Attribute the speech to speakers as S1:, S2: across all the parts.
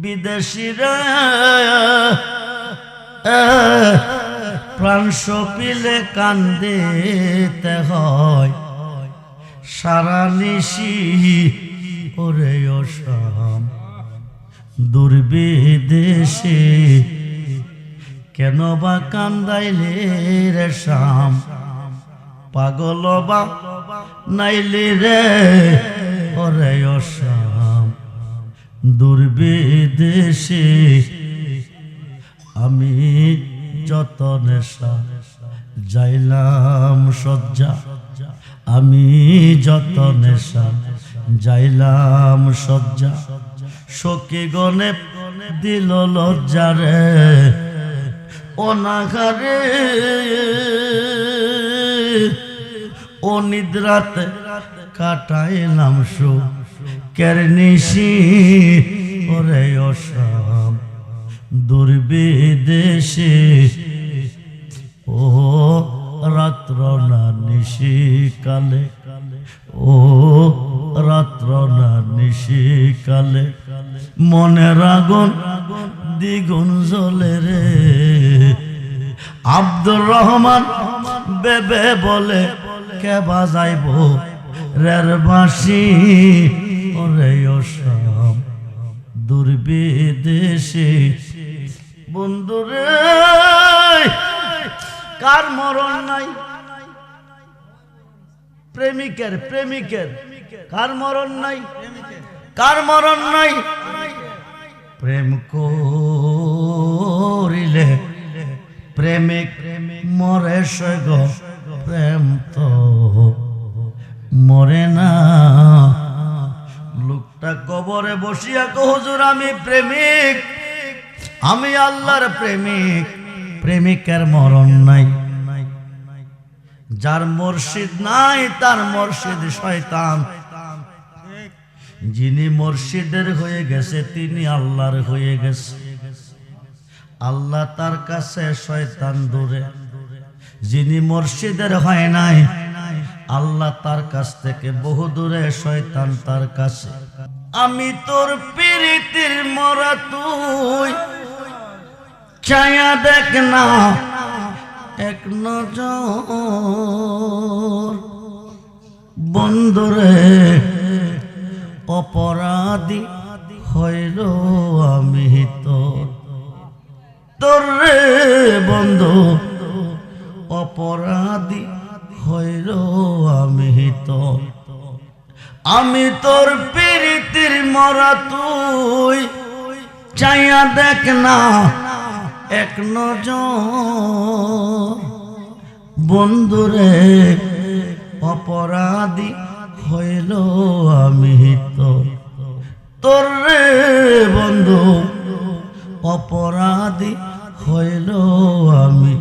S1: বিদেশিরা প্রাণ সপিলে কান্দিতে হয় সারা নিশি ওরে অসাম দুর্বিদেশে কেন বা কান্দাইলে রে শাম পাগল বা নাইলে রে ওরে অসাম দুর্বিদেশে আমি যত নেশা যাইলাম সজ্জা আমি যত নেশা যাইলাম সজ্জা সখী গনে দিল লজ্জারে অনাঘারে ও নিদ্রাতে কাটাইলাম সুখের নিশি ওরে অসাম দুর্বিদেশে ও রাত্র না নিশি কালে ও রাত্র না নিশি কালে মনের আগুন দ্বিগুণ জ্বলে রে আব্দুর রহমান বেবে বলে কে বাজাইব রের বাঁশি ওরে অসাম দুর্বিদেশে বন্ধুরে কার মরণ নাই প্রেমিকের প্রেমিকের কার মরণ নাই কার মরণ নাই প্রেম করিলে প্রেমিক মরে সগ প্রেম তো মরে না লোকটা কবরে বসিয়া কো হুজুর আমি প্রেমিক আমি আল্লাহর প্রেমিক প্রেমিকের মরণ নাই যার মুর্শিদ নাই তার মুর্শিদ শয়তান যিনি মুর্শিদের হয়ে গেছে তিনি আল্লাহর হয়ে গেছে আল্লাহ তার কাছে শয়তান দূরে যিনি মুর্শিদের হয় নাই আল্লাহ তার কাছ থেকে বহু দূরে শয়তান তার কাছে আমি তোর প্রীতির মরা তুই ছায়া দেখ না এক নজর বন্ধুরে অপরাধী হইল আমি তোর রে বন্ধু অপরাধী হইল আমি তোর প্রীতির মরা তুই চাইয়া দেখ না এক নজর বন্ধুরে অপরাধী হইল আমি তোর রে বন্ধু অপরাধী হইল আমি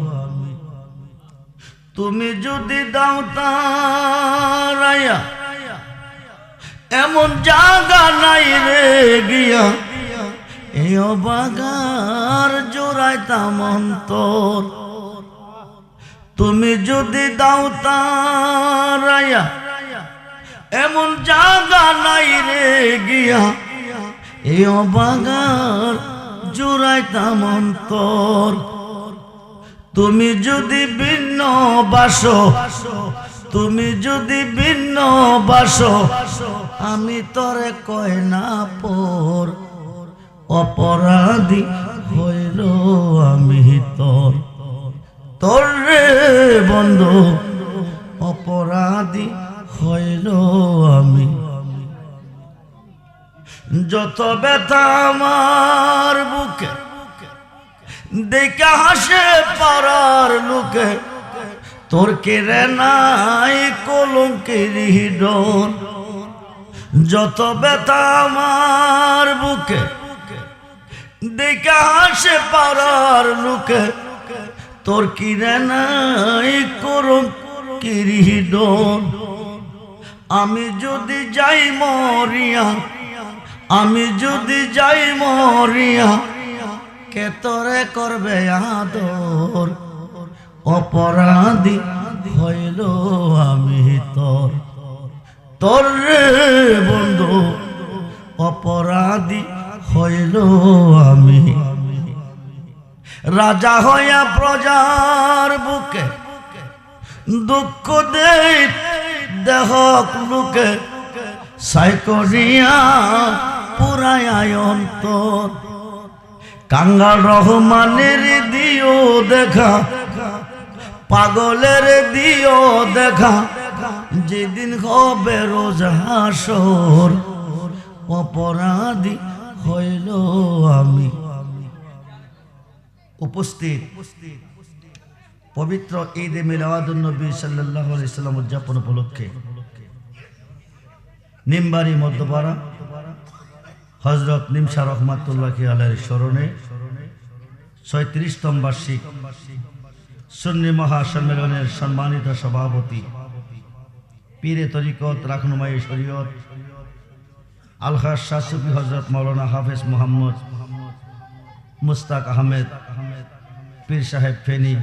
S1: তুমি যদি দাও তারাইয়া এমন জায়গা নাই রে গিয়া এই অবাগার জোড়াইতাম অন্তর তুমি যদি দাও তারাইয়া এমন জায়গা নাই রে গিয়া এই অবাগার জোড়াইতাম অন্তর তুমি যদি ভিন্ন বাসো তুমি যদি ভিন্ন বাসো আমি তোরে কয় না পর অপরাধী হইল আমি তোর রে বন্ধু অপরাধী হইল আমি যত ব্যথা আমার বুকে দেখা হাসে পাড়ার লোকে তোর কেড়ে নাই কলঙ্কের ডর যত ব্যথা আমার বুকে দেখা হাসে পাড়ার লোকে তোর কিরে নাই কলঙ্কের ডর আমি যদি যাই মরিয়া আমি যদি যাই মরিয়া কে তোরে করবে আদর অপরাধী হইল আমি তোর রে বন্ধু অপরাধী হইল আমি। রাজা হইয়া প্রজার বুকে দুঃখ দেই দেহ লোকে, সাই করিয়া পুরায় অন্তর। কাঙ্গাল রহমানের দিও দেখা, পাগলের দিও দেখা, যেদিন হবে রোজ হাসর, অপরাধী হইল আমি। উপস্থিত পবিত্র ঈদে মিলাদুন নবী সাল্লাল্লাহু আলাইহি সাল্লাম উদযাপন উপলক্ষে নিমবাড়ি মধ্যপাড়া হযরত নিমশা রহমাতুল্লাহি আলাইহির স্মরণে ৩৬তম বার্ষিক সুন্নি মহাসম্মেলনের সম্মানিত সভাপতি পীরে তরিকত রাখনুমায়ে শরীয়ত আলহাজ শাহ সুফি হযরত মাওলানা হাফেজ মোহাম্মদ মুস্তাক আহমেদ পীর সাহেব ফেনী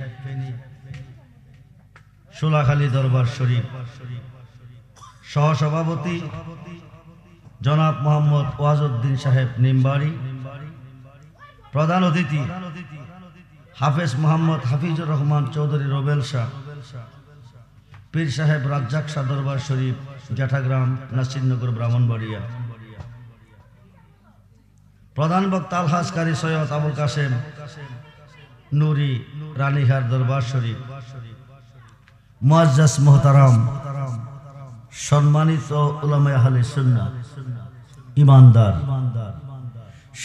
S1: সোলাখালী দরবার শরীফ, সহসভাপতি জনাব মোহাম্মদ ওয়াজউদ্দিন সাহেব নিমবাড়ি, প্রধান অতিথি হাফেজ মোহাম্মদ হাফিজুর রহমান চৌধুরী রোবেল শাহ, পীর সাহেব রাজ্জাক শাহ দরবার শরীফ জ্যাঠাগ্রাম নাসিরনগর ব্রাহ্মণবাড়িয়া, প্রধান বক্তা আলহাজ কারি সৈয়দ আবুল কাসেম নুরি রানীহার দরবার শরীফ, মুআজ্জাজ মুহতারাম সম্মানিত উলামায়ে আহলে সুন্নাহ, ইমানদার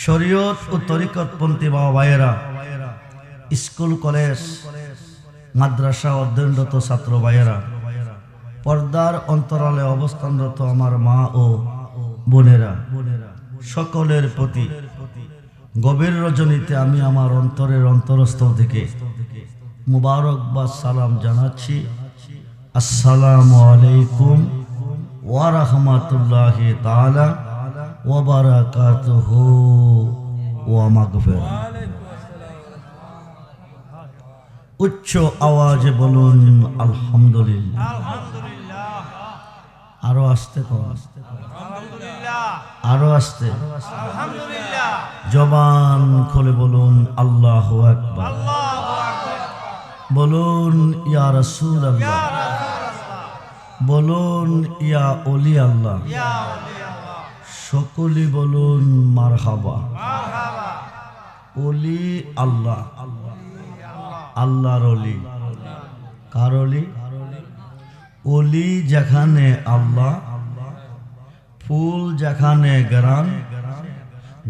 S1: শরীয়ত ও তরিকতপন্থী বাবা ভাইয়েরা, স্কুল কলেজ মাদ্রাসা অধ্যয়নরত ছাত্র ভাইয়েরা, পর্দার অন্তরালে অবস্থানরত আমার মা ও বোনেরা, সকলের প্রতি গভীর রজনীতে আমি আমার অন্তরের অন্তরস্থল থেকে মুবারকবাদ সালাম জানাচ্ছি। আসসালামু আলাইকুম ওয়া রাহমাতুল্লাহি তাআলা ওয়া বারাকাতুহু ওয়া মাগফিরাহ। উচ্চ আওয়াজে বলুন আলহামদুলিল্লাহ। আরো আস্তে কোন, আরো আস্তে, জবান খুলে বলুন আল্লাহু আকবার। বলুন ইয়া রাসূলুল্লাহ, বলুন ইয়া ওলি আল্লাহ, সকলে বলুন মারহাবা। ওলি আল্লাহ, আল্লাহর ওলি। কার ওলি? ওলি যেখানে আল্লাহ, ফুল যেখানে গ্রাম,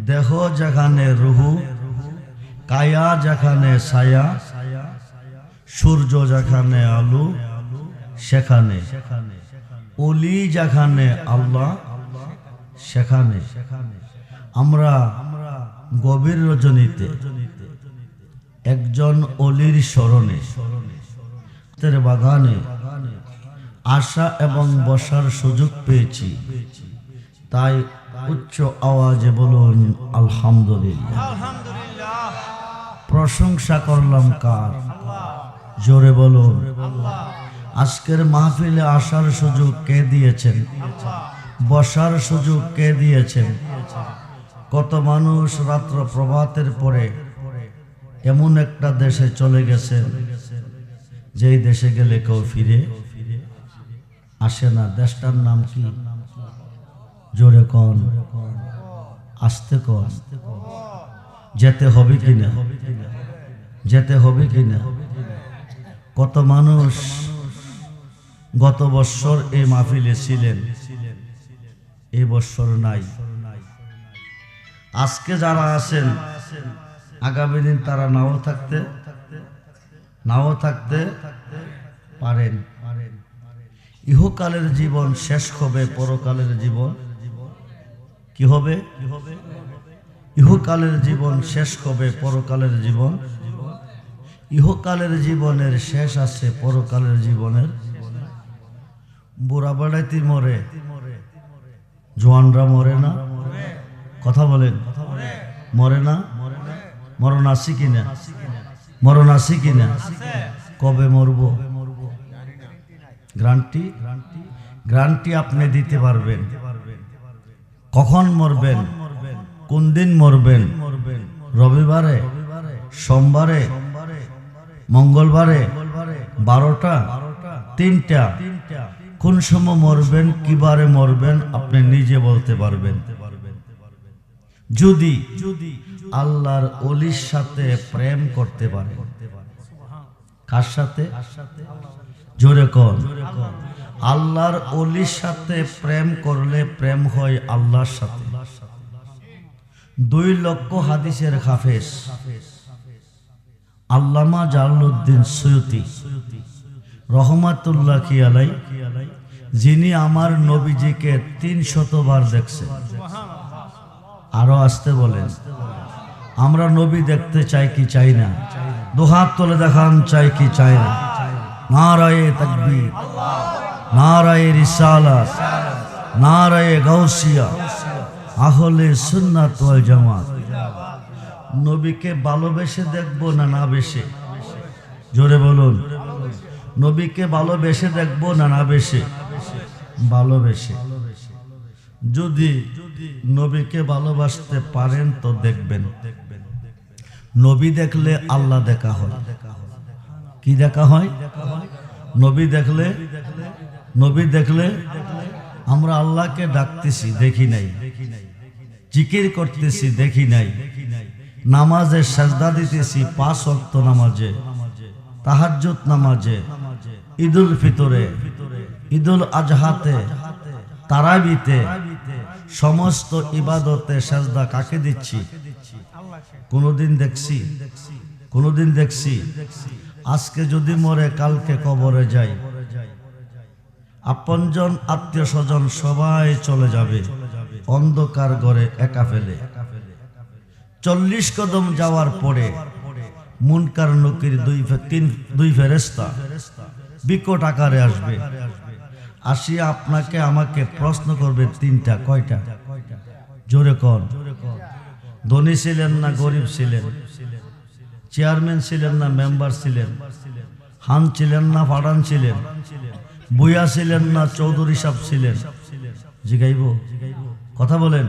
S1: দেহ যেখানে রুহু, কায়া যেখানে ছায়া, সূর্য যেখানে আলো, সেখানে ওলি যেখানে আল্লাহ, সেখানে আমরা গভীর রজনীতে একজন অলির স্মরণে তের বাগানে আসা এবং বসার সুযোগ পেয়েছি, তাই উচ্চ আওয়াজে বলুন আলহামদুলিল্লাহ। প্রশংসা করলাম কার? জোরে বলুন। আজকের মাহফিলে আসার সুযোগ কে দিয়েছেন? বসার সুযোগ কে দিয়েছেন? কত মানুষ রাত্র প্রভাতের পরে এমন একটা দেশে চলে গেছেন যেই দেশে গেলে কেউ ফিরে আসে না। দেশটার নাম কি? জোরে কন, আস্তে কন। যেতে হবে কিনা? যেতে হবে কিনা? কত মানুষ গত বছর এই মাহফিলে ছিলেন, এই বছর নাই। আজকে যারা আছেন আগামী দিন তারা নাও থাকতে পারেন। ইহকালের জীবন শেষ হবে, পরকালের জীবন কি হবে? ইহকালের জীবন শেষ হবে, পরকালের জীবন। ইহকালের জীবনের শেষ আছে, পরকালের জীবনের। বুড়া বাড়াইতে মরে, জোয়ানরা মরে না? কথা বলেন, মরে না? মরণ আছে কিনা? মরণ আছে কিনা? কবে মরব? গ্যারান্টি আপনি দিতে পারবেন? কখন মরবেন, কোন দিন মরবেন? রবিবারে, সোমবারে, মঙ্গলবারে, 12টা, 3টা, কোন সময় মরবেন, কিবারে মরবেন আপনি নিজে বলতে পারবেন। যদি আল্লাহর ওলির সাথে প্রেম করতে পারেন। কার সাথে? জোরে কোন? আল্লাহর ওলির সাথে প্রেম করলে প্রেম হয় আল্লাহর সাথে। 2 লক্ষ হাদিসের হাফেজ আল্লামা জালালউদ্দিন সুয়ুতি রহমাতুল্লাহ আলাই, যিনি আমার নবীজিকে 300 বার দেখছেন। আরো আসতে বলেন। আমরা নবী দেখতে চাই কি চাই না? দুহাত তুলে দেখান, চাই কি চাই না? নারায়ে তাকবীর, নারায়ে রিসালাত, নারায়ে গাউসিয়া, আহলে সুন্নাত ওয়াল জামাত। নবীকে ভালোবেসে দেখবো না না বেশে? জোরে বলুন। নবীকে ভালোবেসে দেখবো না না বেশে? ভালোবেসে। যদি নবীকে ভালোবাসতে পারেন তো দেখবেন, নবী দেখলে আল্লাহ দেখা হয়। কি দেখা হয়? নবী দেখলে আমরা আল্লাহকে ডাকতেছি, দেখি নাই। জিকির করতেছি, দেখি নাই। নামাজে সাজদা দিতেছি, 5 ওয়াক্ত নামাজে, তাহাজ্জুদ নামাজে, ঈদুল ফিতরে, ঈদুল আজহাতে, তারাবিতে, সমস্ত ইবাদতে সাজদা কাকে দিচ্ছি? কোনদিন দেখছি? আজকে যদি মরে কালকে কবরে যাই, আপনজন আত্মীয় স্বজন সবাই চলে যাবে, অন্ধকার ঘরে একা ফেলে। 40 কদম যাওয়ার পরে মুনকার নকির 2 ফেরেশতা বিকট আকারে আসবে। আসিয়া আপনাকে আমাকে প্রশ্ন করবে 3টা। কয়টা? জোরে কোন? ধনী ছিলেন না গরিব ছিলেন? চেয়ারম্যান ছিলেন না মেম্বার ছিলেন? হান ছিলেন না ফাড়ান ছিলেন? বুয়া ছিলেন না চৌধুরী সাহেব ছিলেন? জিগাইব? কথা বলেন।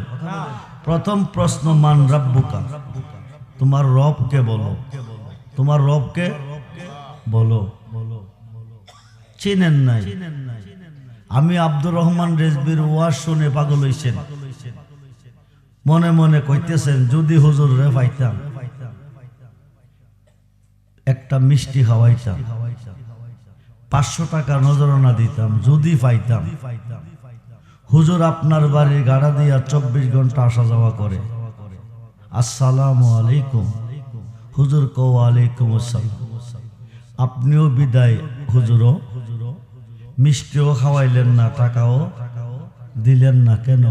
S1: প্রথম প্রশ্ন, মান রাব্বুকা, তোমার রবকে বলো। তোমার রবকে বলো। চিনেন নাই? আমি আব্দুর রহমান রেজবির ওয়াজ শুনে পাগল হইছেন, মনে মনে কইতেছেন যদি হুজুর রে পাইতাম, একটা মিষ্টি খাওয়াইতাম, 500 টাকা নজরানা দিতাম, যদি পাইতাম। হুজুর আপনার বাড়ির গাড়া দিয়া 24 ঘন্টা আসা যাওয়া করে। আসসালামু আলাইকুম। হুজুর কও ওয়ালাইকুম আসসালাম। আপনিও বিদায় হুজুরও। মিষ্টিও খাওয়াইলেন না, টাকাও দিলেন না, কেন?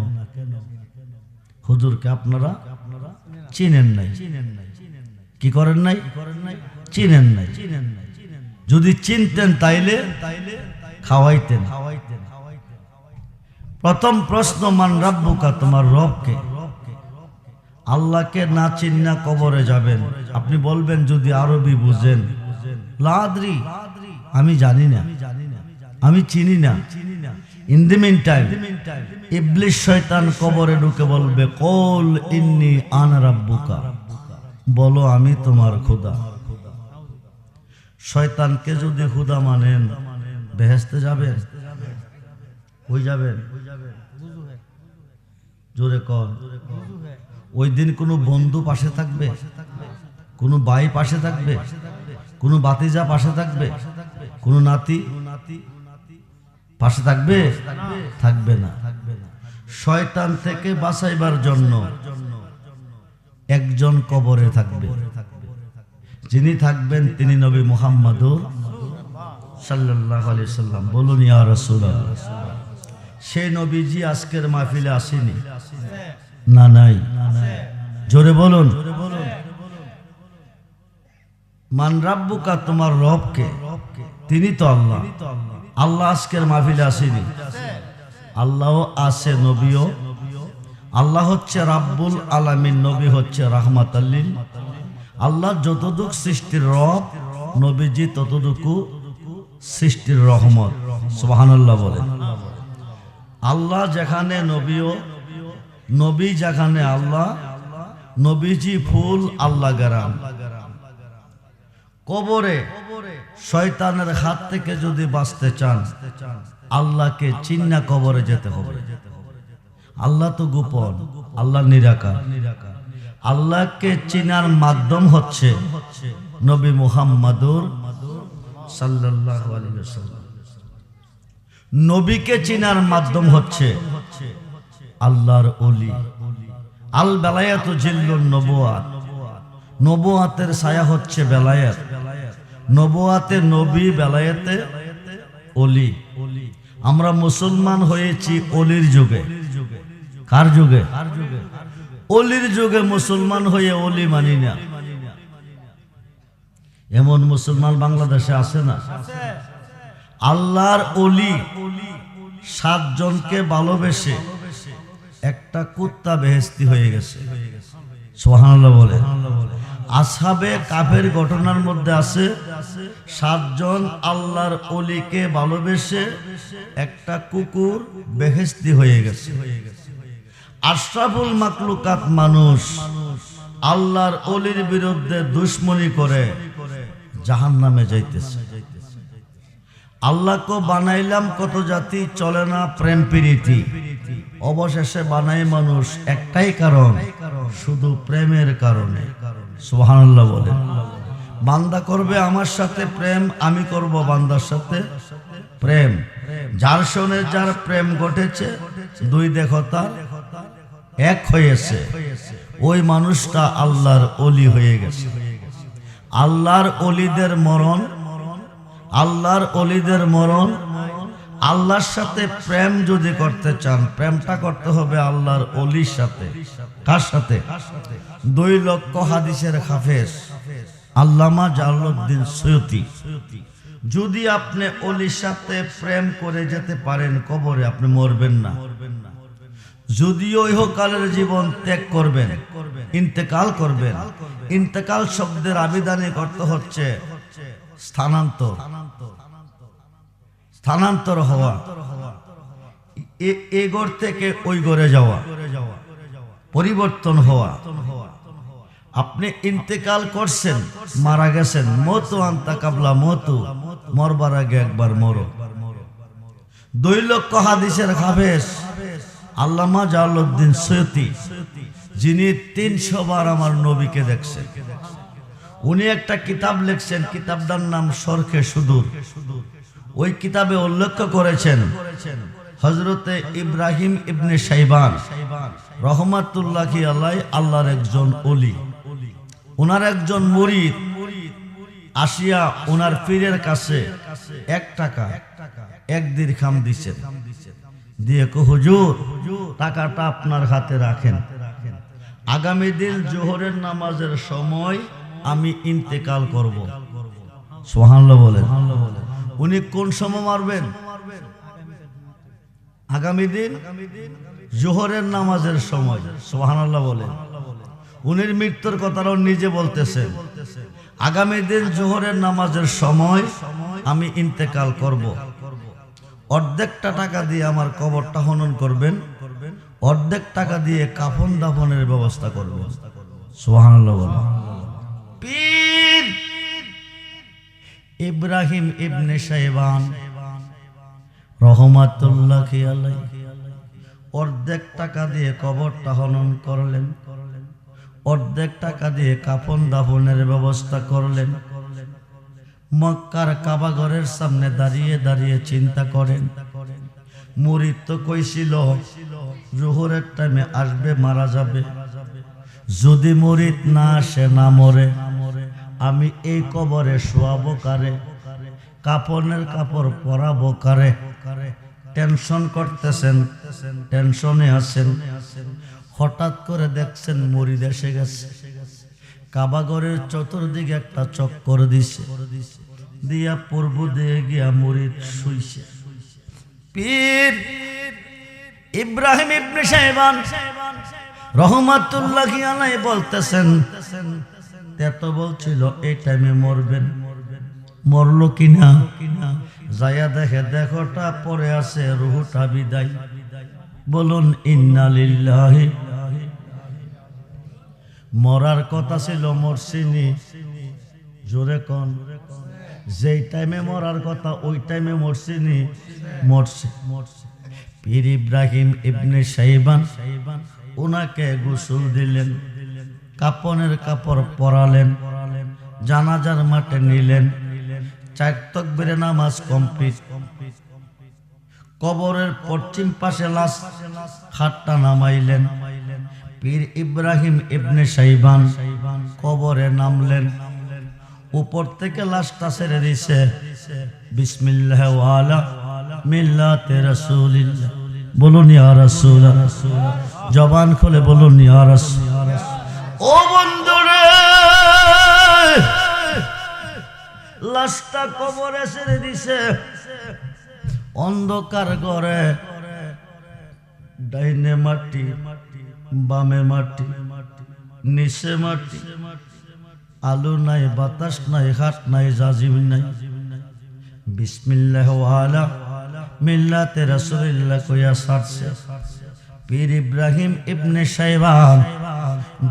S1: হুজুরকে আপনারা চিনেন নাই। কি করেন নাই? চিনেন নাই। যদি চিনতেন তাইলে খাওয়াইতেন। প্রথম প্রশ্ন, মান রাব্বুকা, তোমার রবকে। আল্লাহকে না চিন্না কবরে যাবেন। আপনি বলবেন যদি আরবি বুঝেন, লা আদরি, আমি জানি না, আমি চিনি না। ইন দি মিন টাইম ইবলিস শয়তান কবরে ঢুকে বলবে, কুল ইন্নী আনা রাব্বুকা, বলো আমি তোমার খোদা। শয়তানকে যদি খোদা মানেন, বেহেশতে যাবেন? ওই যাবেন? জোরে কর। ওই দিন কোনো বন্ধু পাশে থাকবে? কোনো ভাই পাশে থাকবে? কোনো বাতিজা পাশে থাকবে? কোনো নাতি পাশে থাকবে? থাকবে না। শয়তান থেকে বাঁচাইবার জন্য একজন কবরে থাকবে। যিনি থাকবেন তিনি নবী মুহাম্মদুর সাল্লাল্লাহু আলাইহি সাল্লাম। বলুন ইয়া রাসূলুল্লাহ। সেই নবীজি আজকের মাহফিলে আসেনি? না, নাই। জোরে বলুন। মান রাব্বুকা, তোমার রবকে। তিনি তো আল্লাহ। আল্লাহ আজকের মাহফিলে আসেনি? আল্লাহ আছে, নবীও। আল্লাহ হচ্ছে রাব্বুল আলামিন, নবী হচ্ছে রাহমাতাল লিল। আল্লাহ যতটুকু সৃষ্টির রব, নবীজি ততটুকু সৃষ্টির রহমত। সুবহানাল্লাহ বলেন। আল্লাহ যেখানে নবীও, নবী যেখানে আল্লাহ, নবীজি ফুল, আল্লাহ গেরাম। কবরে শয়তানের হাত থেকে যদি বাঁচতে চান, আল্লাহকে চিন্না কবরে যেতে হবে। আল্লাহ তো গোপন, আল্লাহ নিরাকার। আল্লাহকে চিনার মাধ্যম হচ্ছে নবী মুহাম্মাদুর সাল্লাল্লাহু আলাইহি ওয়াসাল্লাম। নবীকে চিনার মাধ্যম হচ্ছে আল্লাহর ওলি। আল বেলায়াতু জিল্লুন নবুয়াত, নবুয়াতের ছায়া হচ্ছে বেলায়াত। নবুয়াতে নবী, বেলায়াতে ওলি। আমরা মুসলমান হয়েছি অলির যুগে। কার যুগে? অলির যুগে মুসলমান হয়ে অলি মানি না। এমন মুসলমান বাংলাদেশে আছে না? আল্লাহর ওলি 7 জনকে ভালোবেসে একটা কুত্তা বেহেশতি হয়ে গেছে। সুবহানাল্লাহ বলে। আসহাবে কাফের ঘটনার মধ্যে আছে 7 জন আল্লাহর ওলিকে ভালোবেসে একটা কুকুর বেহেশতি হয়ে গেছে। আশরাফুল মাখলুকাত মানুষ আল্লাহর ওলির বিরুদ্ধে দুশমনি করে জাহান্নামে যাইতেছে। আল্লাহকে বানাইলাম কত জাতি, চলে না প্রেম প্রীতি। অবশেষে বানাই মানুষ একটাই কারণ, শুধু প্রেমের কারণে। সুবহানাল্লাহ বলে। বান্দা করবে আমার সাথে প্রেম, আমি করব বান্দার সাথে প্রেম। যার সঙ্গে যার প্রেম ঘটেছে, দুই দেহতা এক হয়েছে, ওই মানুষটা আল্লাহর ওলি হয়ে গেছে। আল্লাহর ওলিদের মরণ, আল্লাহর ওলিদের মরণ। আল্লাহর সাথে প্রেম যদি করতে চান, প্রেমটা করতে হবে আল্লাহর ওলির সাথে। কার সাথে? 2 লক্ষ হাদিসের হাফেজ আল্লামা জালালউদ্দিন সৈয়দী। যদি আপনি ওলির সাথে প্রেম করে যেতে পারেন, কবরে আপনি মরবেন না। যদিও ইহকালের জীবন ত্যাগ করবেন, ইন্তেকাল করবেন। ইন্তেকাল শব্দের আবিধানে করতে হচ্ছে স্থানান্তর, স্থানান্তর হওয়া, এই ঘর থেকে ওই ঘরে যাওয়া, পরিবর্তন হওয়া। আপনি ইন্তেকাল করছেন, মারা গেছেন। মতু আনতা কাবলা মতু, মরবার আগে একবার মরো। 2 লক্ষ হাদিসের হাফেজ আল্লামা জালালউদ্দিন সৈয়দী, যিনি 300 বার আমার নবীকে দেখছেন। উনি একটা কিতাব লিখছেন, কিতাবটার নাম শরহে সুদূর। ওই কিতাবে উল্লেখ করেছেন হযরতে ইব্রাহিম ইবনে শাইবান রহমাতুল্লাহি আলাইহি আল্লাহর একজন ওলি। ওনার একজন মুরিদ আসিয়া ওনার পীরের কাছে 1 টাকা 1 দিরহাম দিয়েছেন। দিয়ে কো হুজুর, টাকাটা আপনার হাতে রাখেন, আগামী দিন জোহরের নামাজের সময় আমি ইন্তেকাল করব। সুবহানাল্লাহ বলেন। উনি কোন সময় মারবেন? আগামী দিন জোহরের নামাজের সময়। সুবহানাল্লাহ বলেন। উনির মৃত্যুর কথাও নিজে বলতেছেন, আগামী দিন জোহরের নামাজের সময় আমি ইন্তেকাল করব। অর্ধেকটা টাকা দিয়ে আমার কবরটা খনন করবেন, অর্ধেক টাকা দিয়ে কাফন দাফনের ব্যবস্থা করবেন। সুবহানাল্লাহ বলেন। পীর ইব্রাহিম ইবনে শাইবান রহমাতুল্লাহি আলাইহি অর্ধেক টাকা দিয়ে কবরটা খনন করলেন, অর্ধেক টাকা দিয়ে কাফন দাফনের ব্যবস্থা করলেন। মক্কার কাবা ঘরের সামনে দাঁড়িয়ে দাঁড়িয়ে চিন্তা করেন, মুরিদ তো কইছিল জোহরের টাইমে আসবে, মারা যাবে। যদি মুরিদ না আসে, না মরে, আমি এই কবরে শোয়াবো কারে, কাপনের কাপড় পরাবো কারে? টেনশন করতেছেন, টেনশনে আছেন। হঠাৎ করে দেখছেন মুরিদ এসে গেছে। কাবাগরের চতুর্দিকে একটা চক্কর দিছে, দিয়া পূর্ব দিয়ে গিয়া মুরিদ শুইছে। পীর ইব্রাহিম ইবনে শাইবান রহমাতুল্লাহি আলাইহি বলতেছেন, তেতো বলছিল এই টাইমে মরবেন, মরলো কিনা? যায়া দেখে দেহটা পড়ে আছে, রুহটা বিদায়। বলুন ইন্না লিল্লাহি। মরার কথা ছিল মরছিনি, জোরে কোন, যেই টাইমে মরার কথা ওই টাইমে মরছিনি, মরছে। পীর ইব্রাহিম ইবনে শাইবান ওনাকে গোসল দিলেন, কাপনের কাপড় পরালেন, জানাজার মাঠে নিলেন, 4 তাকবীরে নামাজ কমপ্লিট। কবরের পশ্চিম পাশে লাশ খাটটা নামাইলেন। পীর ইব্রাহিম ইবনে শাইবান কবরে নামলেন, উপর থেকে লাশটা ছেড়ে দিছে। বিসমিল্লাহ ওয়ালা মিল্লাতে রাসূলিল্লাহ, বলুন ইয়া রাসূলুল্লাহ, জবান খুলে বলুন ইয়া রাসূল। ও বন্ধুরে, লাশটা কবরে ছেড়ে দিছে। অন্ধকার ঘরে ডাইনে মাটি, বামে মাটি, নিচে মাটি, আলো নাই, বাতাস নাই, হাত নাই, জাজিম নাই। বিসমিল্লাহ ওয়ালা মিল্লাতে রাসূলিল্লাহ কইয়া ছাড়ছে। পীর ইব্রাহিম ইবনে শাইবান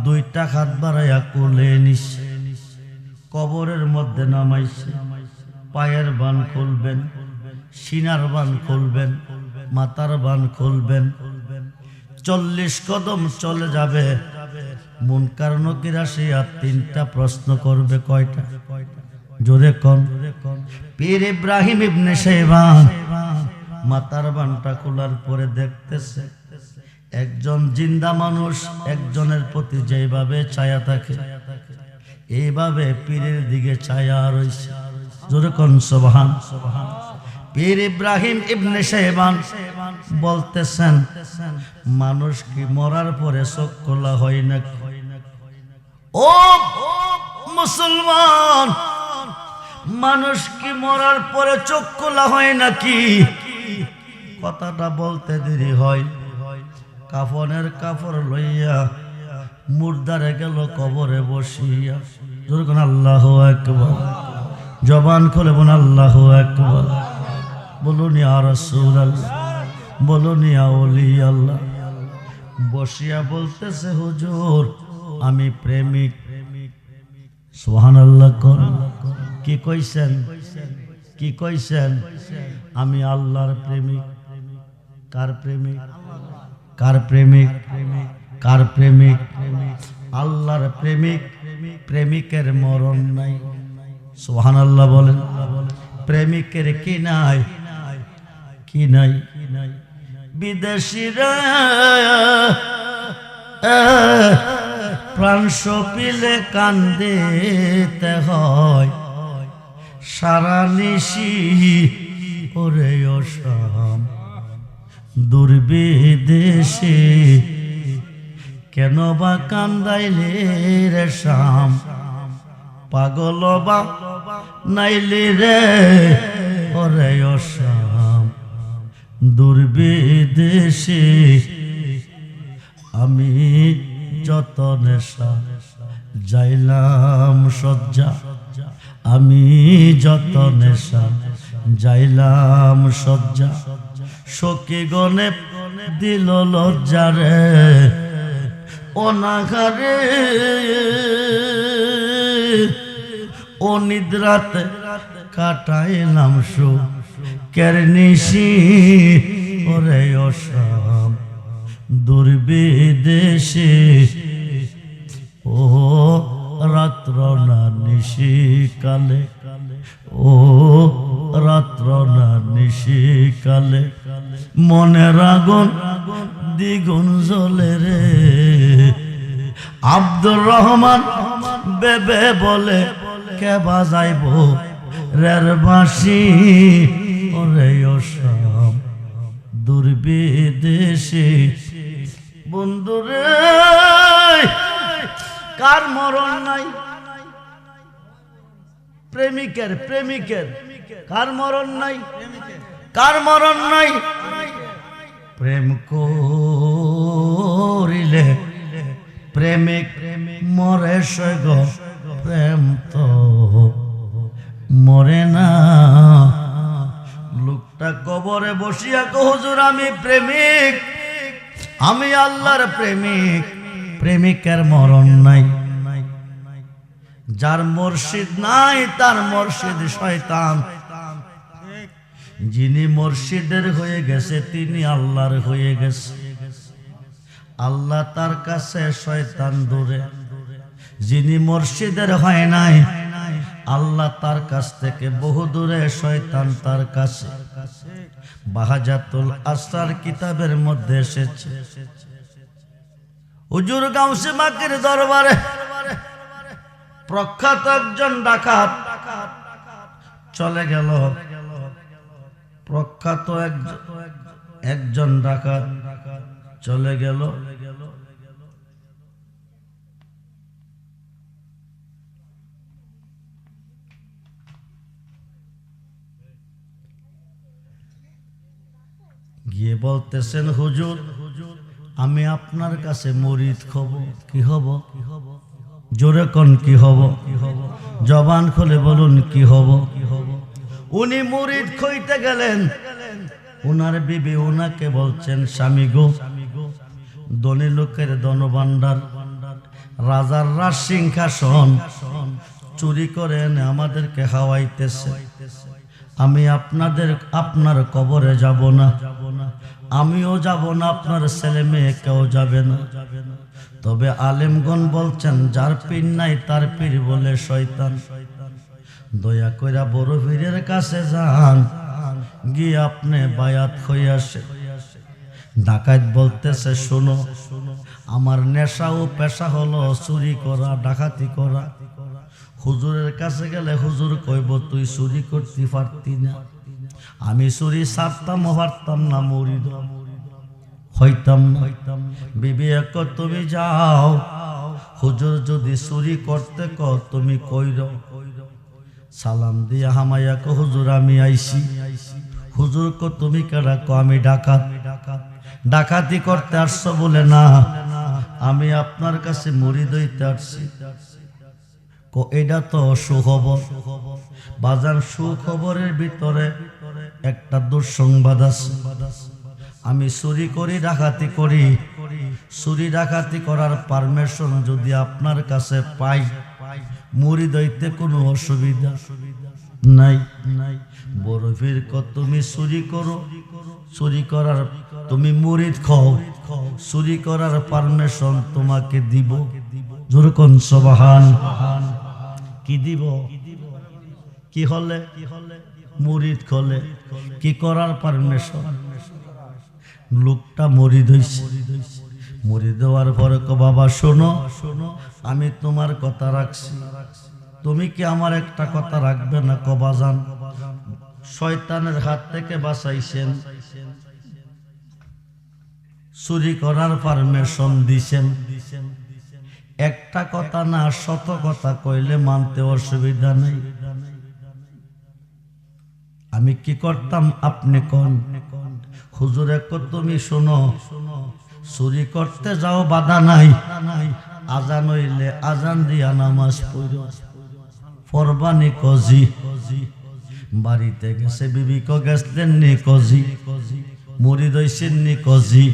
S1: 2টা হাত বাড়াইয়া কোলে নিছে, কবরের মধ্যে নামাইছে। পায়ের বান খুলবেন, সিনার বান খুলবেন, মাথার বান খুলবেন। 40 কদম চলে যাবে। মুনকার নকির আসিয়া 3টা প্রশ্ন করবে। কয়টা? জোরে কোন। পীর ইব্রাহিম ইবনে শাইবান মাথার বানটা খোলার পরে দেখতেছে একজন জিন্দা মানুষ একজনের প্রতি যেভাবে ছায়া থাকে, এইভাবে পীরের দিকে ছায়া রয়েছে। জোরে কোন সুবহান। পীর ইব্রাহিম ইবনে শাইবান বলতেছেন, মানুষ কি মরার পরে চোখ খোলা হয় না? ও মুসলমান, মানুষ কি মরার পরে চোখ খোলা হয় নাকি? কথাটা বলতে দেরি হয়। কাফনের কাপড় লইয়া মুর্দারে গেল কবরে বসিয়া। যখন আল্লাহু আকবার, জবান খুলে বলুন আল্লাহু আকবার, বলুন ইয়া রাসূলুল্লাহ, বলুন ইয়া ওলি আল্লাহ। বসিয়া বলতেছে, হুজুর আমি প্রেমিক। সুবহানাল্লাহ কোন। কি কইছেন? কি কইছেন? আমি আল্লাহর প্রেমিক। কার প্রেমিক? কার প্রেমিক? কার প্রেমিক? আল্লাহর প্রেমিক। প্রেমিকের মরণ নাই। সুবহানাল্লাহ বলেন। প্রেমিকের কি নাই? কি নাই? বিদেশিরা প্রাণ সপিলে কান্দিতে হয়, সারা নিশি ওরে অসাম দুর্বিদেশে, কেন বা কান্দাইলে রে শাম, পাগল বা নাইলে রে ওরে অসাম দুর্বিদেশে। আমি যত নেশা যাইলাম শয্যা, আমি যত নেশা যাইলাম শয্যা, সখী গনে দিল লজ্জারে অনাঘারে, ও নিদ্রাতে কাটাইলাম সুখের নিশি ওরে অসাম দুর্বিদেশে। ও রাত্র না নিশি কালে, ও রাত্র না নিশি কালে, মনের আগুন দ্বিগুণ জ্বলে রে। আব্দুর রহমান বেবে বলে, কে বাজাইব রের বাঁশি ওরে অসাম দুর্বিদেশে। বন্ধুরে, কার মরণ নাই? প্রেমিকের। প্রেমিকের কার মরণ নাই? কার মরণ নাই? প্রেম করিলে প্রেমিক মরে সৈগ, প্রেম তো মরে না। লোকটা কবরে বসিয়া কো, হুজুর আমি প্রেমিক, আমি আল্লাহর প্রেমিক। প্রেমিকের মরণ নাই। যার মুর্শিদ নাই তার মুর্শিদ শয়তান। যিনি মুর্শিদের হয়ে গেছে তিনি আল্লাহর হয়ে গেছে। আল্লাহ তার কাছে, শয়তান দূরে। যিনি মুর্শিদের হয় নাই আল্লাহ তার কাছ থেকে বহু দূরে, শয়তান তার কাছে। বাহাজাতুল আসরার কিতাবের মধ্যে এসেছে, হুজুর গাউসে মাকির দরবারে প্রখ্যাত একজন ডাকাত চলে গেল। প্রখ্যাত একজন ডাকাত চলে গেল। গিয়ে বলতেছেন, হুজুর আমি আপনার কাছে মুরিদ হব। কি হব? জোরে কোন কি হব? জবান খুলে বলুন কি হব? উনি মুরিদ হইতে গেলেন। উনার বিবি উনাকে বলছেন, স্বামী গো, ধনী লোকের ধনভাণ্ডার, রাজার রাজ সিংহাসন চুরি করে এনে আমাদেরকে খাওয়াইতেছে। আমি আপনার কবরে যাব না, আমিও যাব না, আপনার ছেলে মেয়ে কেউ যাবে না। তবে আলেমগণ বলছেন, যার পীর নাই তার পীর বলে শয়তান। দয়া কইরা বড় পীরের কাছে যান, গিয়ে আপনি বায়াত হয়ে আসে। ডাকাত বলতেছে, শোনো, আমার নেশা ও পেশা হলো চুরি করা, ডাকাতি করা। হুজুরের কাছে গেলে হুজুর কইব তুই চুরি করতে পারতি না। আমি চুরি ছাড়তাম পারতাম না, মুরিদ হইতাম না। বিবি এক, তুমি যাও, হুজুর যদি চুরি করতে ক তুমি কইর। সালাম দিয়া হামাইয়া কো, হুজুর আমি আইছি। হুজুর কো তুমি কেডা? কো আমি ডাকাত। ডাকাতি করতে আসছো? বলে না, আমি আপনার কাছে মুরিদ হইতে আসছি। কো এটা তো সুখবর। বাজার সুখবরের ভিতরে একটা দুঃসংবাদ আছে। আমি চুরি করি, ডাকাতি করি। চুরি ডাকাতি করার পারমিশন যদি আপনার কাছে পাই, মুরিদ হইতে কোনো অসুবিধা নাই। বড় পীর কো তুমি চুরি করো, চুরি করার তুমি মুরিদ খাও, চুরি করার পারমিশন তোমাকে দিব। যেরকম সুবহান। কি দিব? কি হলে? মুরিদ হলে। কি করার পারমিশন? লোকটা মুরিদ হইছে। মুরিদ হওয়ার পরে কো, বাবা শোনো, আমি তোমার কথা রাখছি, তুমি কি আমার একটা কথা রাখবে না? কো বাজান, শয়তানের হাত থেকে বাঁচাইছেন, চুরি করার পারমিশন দিছেন, একটা কথা না শত কথা কইলে মানতে অসুবিধা নেই। আমি কি করতাম আপনি কোন? হুজুরে কো তুমি শোনো, চুরি করতে যাও বাধা নাই, আজান হইলে আজান দিয়া নামাজ পড়ো। ফরবানি কজি। বাড়িতে গেছে, বিবি কো গেছলেন নি? কজি। মুরিদ হইছেন নি? কজি।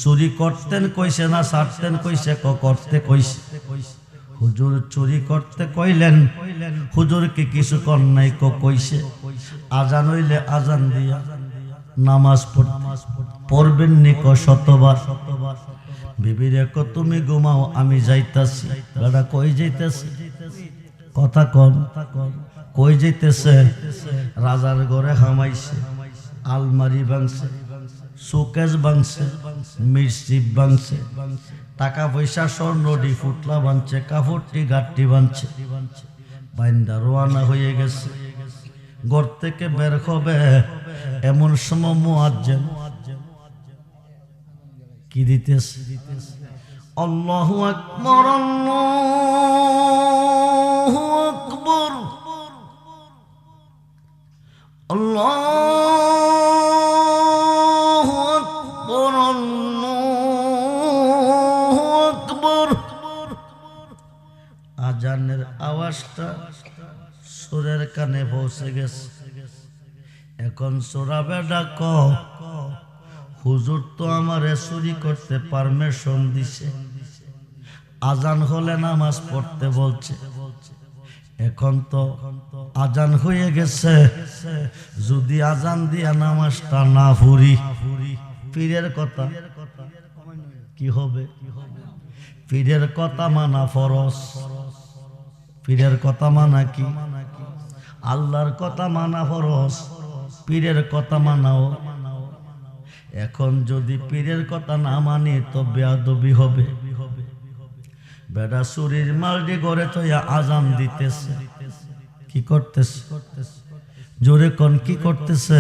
S1: চুরি করতেন কইছে না ছাড়তেন কইছে? ক করতে কইছে। হুজুর চুরি করতে কইলেন, হুজুর কি কিছু কর নাই? ক কইছে। আজান হইলে আজান দিয়া নামাজ পড়বেন নি? ক শতবার। বিবির কো তুমি ঘুমাও, আমি যাইতাছি। বেটা কই যাইতেছে? কথা কন। কই যাইতেছে? রাজার ঘরে হামাইছে, আলমারি ভাঙছে, শোকেস ভাঙছে, মির্চিপ ভাঙছে, টাকা পয়সা স্বর্ণটি ফুটলা বানছে, কাপড়টি গাঠটি বানছে। বাইন্দা রোয়ানা হয়ে গেছে। ঘর থেকে বের হবে এমন সময় মুয়াজ্জিন কি দিতেছে? আল্লাহু আকবার, আল্লাহু আকবার, আল্লাহু আকবার, আল্লাহু আকবার। আজানের আওয়াজটা সুরের কানে পৌঁছে গেছে। এখন সোরা বেডা ক, হুজুর তো আমারে চুরি করতে পারমিশন দিছে, আজান হলে নামাজ পড়তে বলছে। এখন তো আজান হয়ে গেছে, যদি আজান দিয়া নামাজটা না পড়ি পীরের কথা কি হবে? পীরের কথা মানা ফরজ। পীরের কথা মানা কি? আল্লাহর কথা মানা ফরজ, পীরের কথা মানাও। এখন যদি পীরের কথা না মানি তো বেয়াদবি হবে। বেড়া চুরির মালডি ঘরে তো আজান দিতেছে, কি করতেছে? জোরে কোন কি করতেছে?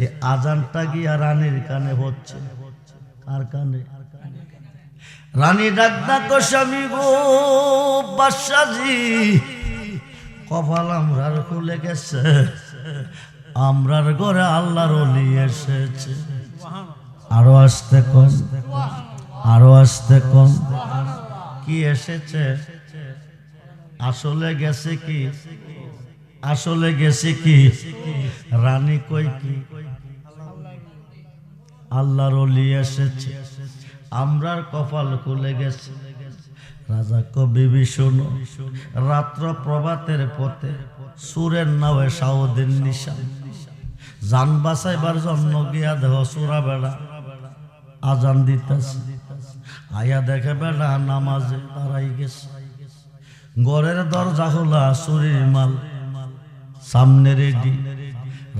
S1: এই আজানটা গিয়া রানীর কানে হচ্ছে। কার কানে? রানী ডাক ডাকো স্বামী গো বাদশাজি, কপাল আমরার খুলে গেছে, আমরার ঘরে আল্লাহর ওলি এসেছে। আরো আসতে কোন, আরো আসতে কোন। কি এসেছে? আসলে গেছে কি? আসলে গেছে কি? রানী কই কি? আল্লাহর ওলি এসেছে, আমরার কপাল খুলে গেছে। রাজা কবি শোনো, রাত্র প্রভাতের পথে সুরের নাওয়ে সাউদিন নিশান, জান বাঁচাইবার জন্য গিয়া দেহ সুরা বেড়া আজান দিতেছে। আয়া দেখে বেড়া নামাজে দাঁড়াই গেছে, ঘরের দরজা খোলা, চুরির মাল সামনে রেডি।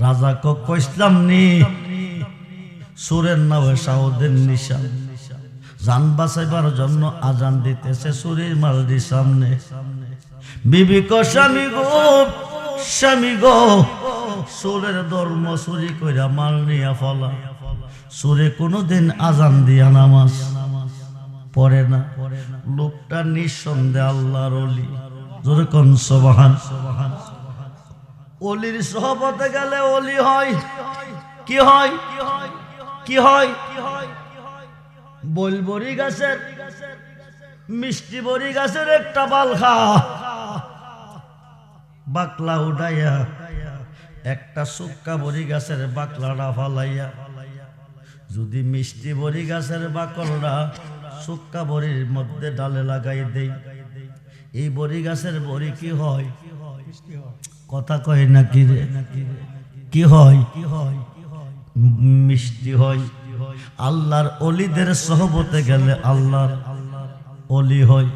S1: রাজা কইসলাম নি সুরের নাওয়ে সাউদিন নিশান, জান বাঁচাইবার জন্য আজান দিতেছে, চুরির মালদি সামনে। বিবি কো স্বামী গো, স্বামী গো, চোরের ধর্ম চুরি কইরা মাল নিয়া ফলা। চোরে কোনোদিন আজান দিয়া নামাজ পড়ে না। লোকটা নিঃসন্দেহে আল্লাহর ওলি। জোরে কোন সুবহান। ওলির সহবতে গেলে ওলি হয়। কি হয়? কি হয়? বলবরি গাছের, মিষ্টি বড়ি গাছের একটা বালখা বাকলা উঠাইয়া একটা শুক্কা বড়ি গাছের বাকলাটা ফালাইয়া, যদি মিষ্টি বড়ি গাছের বাকলটা শুক্কা বড়ির মধ্যে ডালে লাগাই দেই, এই বড়ি গাছের বড়ি কি হয়? কথা কয় না কি রে? কি হয়? মিষ্টি হয়। আল্লাহর ওলিদের সহবতে গেলে আল্লাহর ওলি হয়।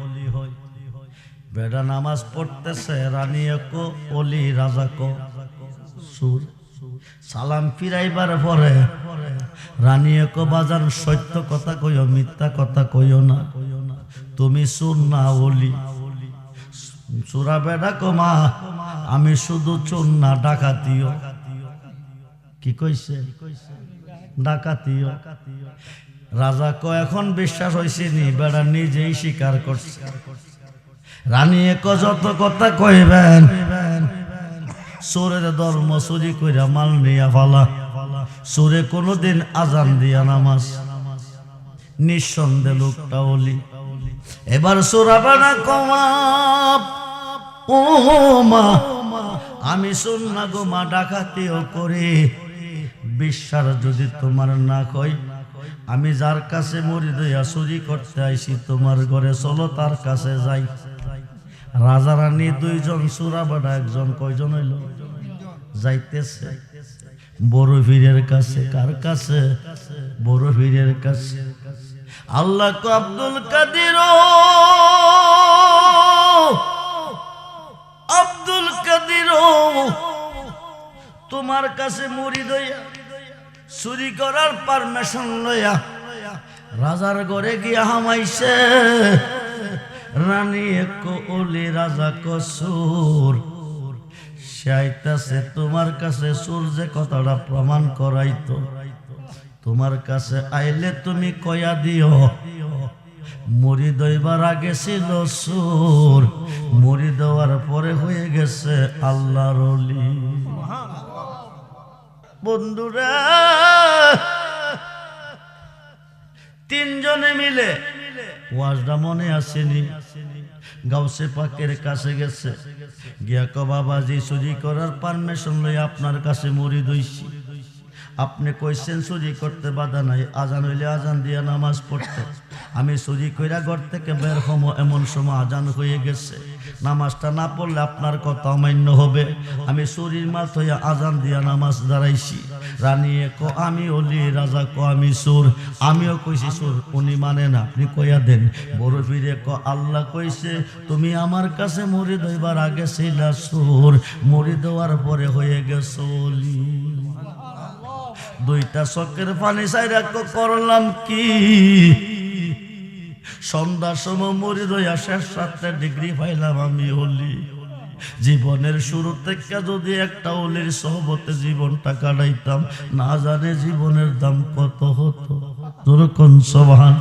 S1: বেড়া নামাজ পড়তেছে, রানী কো ওলি, রাজা কো সুর। সালাম ফিরাইবার পরে রানী কো বাজান সত্য কথা কইও, মিথ্যা কথা কইও না, তুমি সুর না ওলি। সুরা বেড়া কো মা আমি শুধু চোর না, ডাকাতিও। কি কইছে? ডাকাতিও। রাজা কো এখন বিশ্বাস হইছে নি? বেড়া নিজেই স্বীকার করছে। রানী কো যত কথা কইবেন, চোরের ধর্ম চুরি কইরা মাল নিয়া ফালা, চোরে কোনোদিন আজান দিয়া নামাজ। নিঃসন্দেহে লোকটা ওলি। এবার চোরা বেড়া কমা ও মা আমি শুন না গো মা, ডাকাতিও করি। বিশ্বাস যদি তোমার না কই, আমি যার কাছে মরিদ হইয়া চুরি করতে আইছি তোমার ঘরে, চলো তার কাছে যাই। রাজা রানী দুইজন, চোরা বেড়া একজন। কয়জন হইল? যাইতেছে বড় পীরের কাছে। কার কাছে? বড় পীরের কাছে। আল্লাহ কো আব্দুল কাদির, আব্দুল কাদির তোমার কাছে মুরিদ হইয়া চুরি করার পারমিশন লইয়া রাজার ঘরে গিয়া হামাইছে। রানী কো ওলি, রাজা কো সুর। সাইতাছে তোমার কাছে সুর, যে কথাটা প্রমাণ করাইতো তোমার কাছে আইলে তুমি কয়া দিও মুরিদ হইবার আগে ছিল সুর, মুরিদ হওয়ার পরে হয়ে গেছে আল্লাহর ওলি। বন্ধুরা, তিনজনে মিলে ওয়াজটা মনে আসেনি, গাউসে পাকের কাছে গেছে। গিয়া কো বাবাজি চুরি করার পারমিশন লই আপনার কাছে মুরিদ হইছি। আপনি কইছেন চুরি করতে বাধা নাই, আজান হইলে আজান দিয়া নামাজ পড়তে। আমি চুরি কইরা ঘর থেকে বের হবো এমন সময় আজান হয়ে গেছে, নামাজটা না পড়লে আপনার কথা অমান্য হবে। আমি চুরির মাল হইয়া আজান দিয়া নামাজ দাঁড়াইছি। রানিয়ে ক আমি অলি, রাজা ক আমি চোর। আমিও কইছি চোর, উনি মানে না, আপনি কইয়া দেন। বড় ফিরে ক আল্লাহ কইছে তুমি আমার কাছে মরি দইবার আগে ছিলা চোর, মরি দেওয়ার পরে হয়ে গেছ অলি। দুইটা চোখের পানি চাইরা করলাম কি, সন্ধ্যার সময় মরি দইয়া শেষ 7টা ডিগ্রি পাইলাম আমি অলি। জীবনের শুরু থেকে যদি একটা অলির সহবতে জীবনটা কাটাইতাম, না জানে জীবনের দাম কত হতো। যেরকম সুবহান।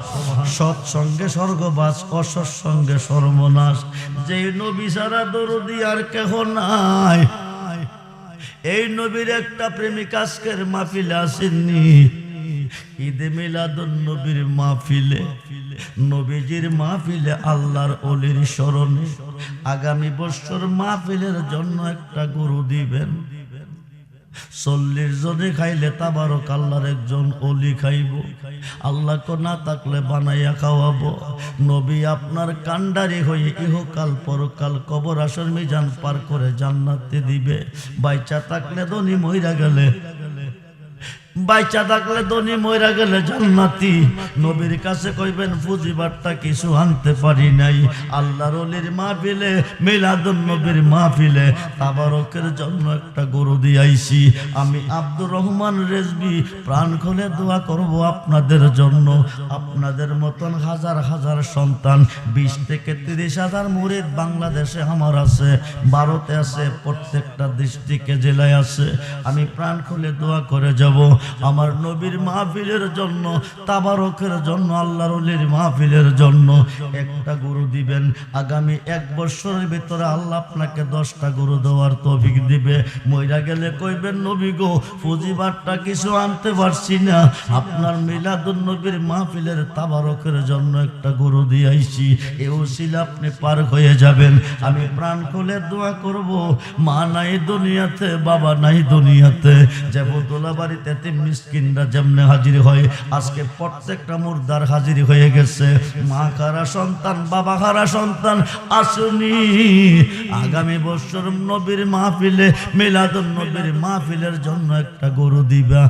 S1: সৎসঙ্গে স্বর্গবাস, অসৎসঙ্গে সর্বনাশ। যে নবী ছাড়া দরদি আর কেহ নাই, এই নবীর একটা প্রেমিক আজকের মাহফিলে আসেননি। ঈদে মিলাদুন নবীর মাহফিলে, নবীজির মাহফিলে, আল্লাহর অলির স্মরণে আগামী বছর মাহফিলের জন্য একটা গরু দিবেন। 40 জনে খাইলে তাবারক আল্লাহর একজন অলি খাইব। আল্লাহ কো না থাকলে বানাইয়া খাওয়াবো। নবী আপনার কান্ডারি হয়ে ইহকাল পরকাল কবর আসর মিজান পার করে জান্নাতে দিবে। বাইচা থাকলে ধনী, মইরা গেলে, বাইচা থাকলে ধনী, মইরা গেলে জান্নাতি। নবীর কাছে কইবেন ফুজিবারটা কিছু আনতে পারি নাই। আল্লাহর ওলির মাহফিলে, মিলাদুন নবীর মাহফিলে তাবারকের জন্য একটা গরু দিয়ে আইছি। আমি আব্দুর রহমান রেজবি প্রাণ খুলে দোয়া করব আপনাদের জন্য। আপনাদের মতন হাজার হাজার সন্তান, 20 থেকে 30 হাজার মুরিদ বাংলাদেশে আমার আছে, ভারতে আছে, প্রত্যেকটা ডিস্ট্রিক্টে জেলায় আছে। আমি প্রাণ খুলে দোয়া করে যাব আমার নবীর মাহফিলের জন্য, তাবারকের জন্য, আল্লাহর ওলির মাহফিলের জন্য একটা গরু দিবেন। আগামী 1 বছরের ভিতরে আল্লাহ আপনাকে 10টা গরু দেওয়ার তৌফিক দিবে। মইরা গেলে কইবেন নবী গো ফুজিবারটা কিছু আনতে পারছি না, আপনার মিলাদুন নবীর মাহফিলের তাবারকের জন্য একটা গরু দিয়ে আইছি। এও ছিল আপনি পার হয়ে যাবেন। আমি প্রাণ খুলে দোয়া করব, মা নাই দুনিয়াতে, বাবা নাই দুনিয়াতে, যে বোতলা বাড়িতে মিসকিনরা যেমনে হাজির হয়, আজকে প্রত্যেকটা মুর্দার হাজির হয়ে গেছে। মা খারা সন্তান, বাবা খারা সন্তান আসুনি। আগামী বছর নবীর মাহফিলে, মিলাদুন নবীর মাহফিলের জন্য একটা গরু দিবা।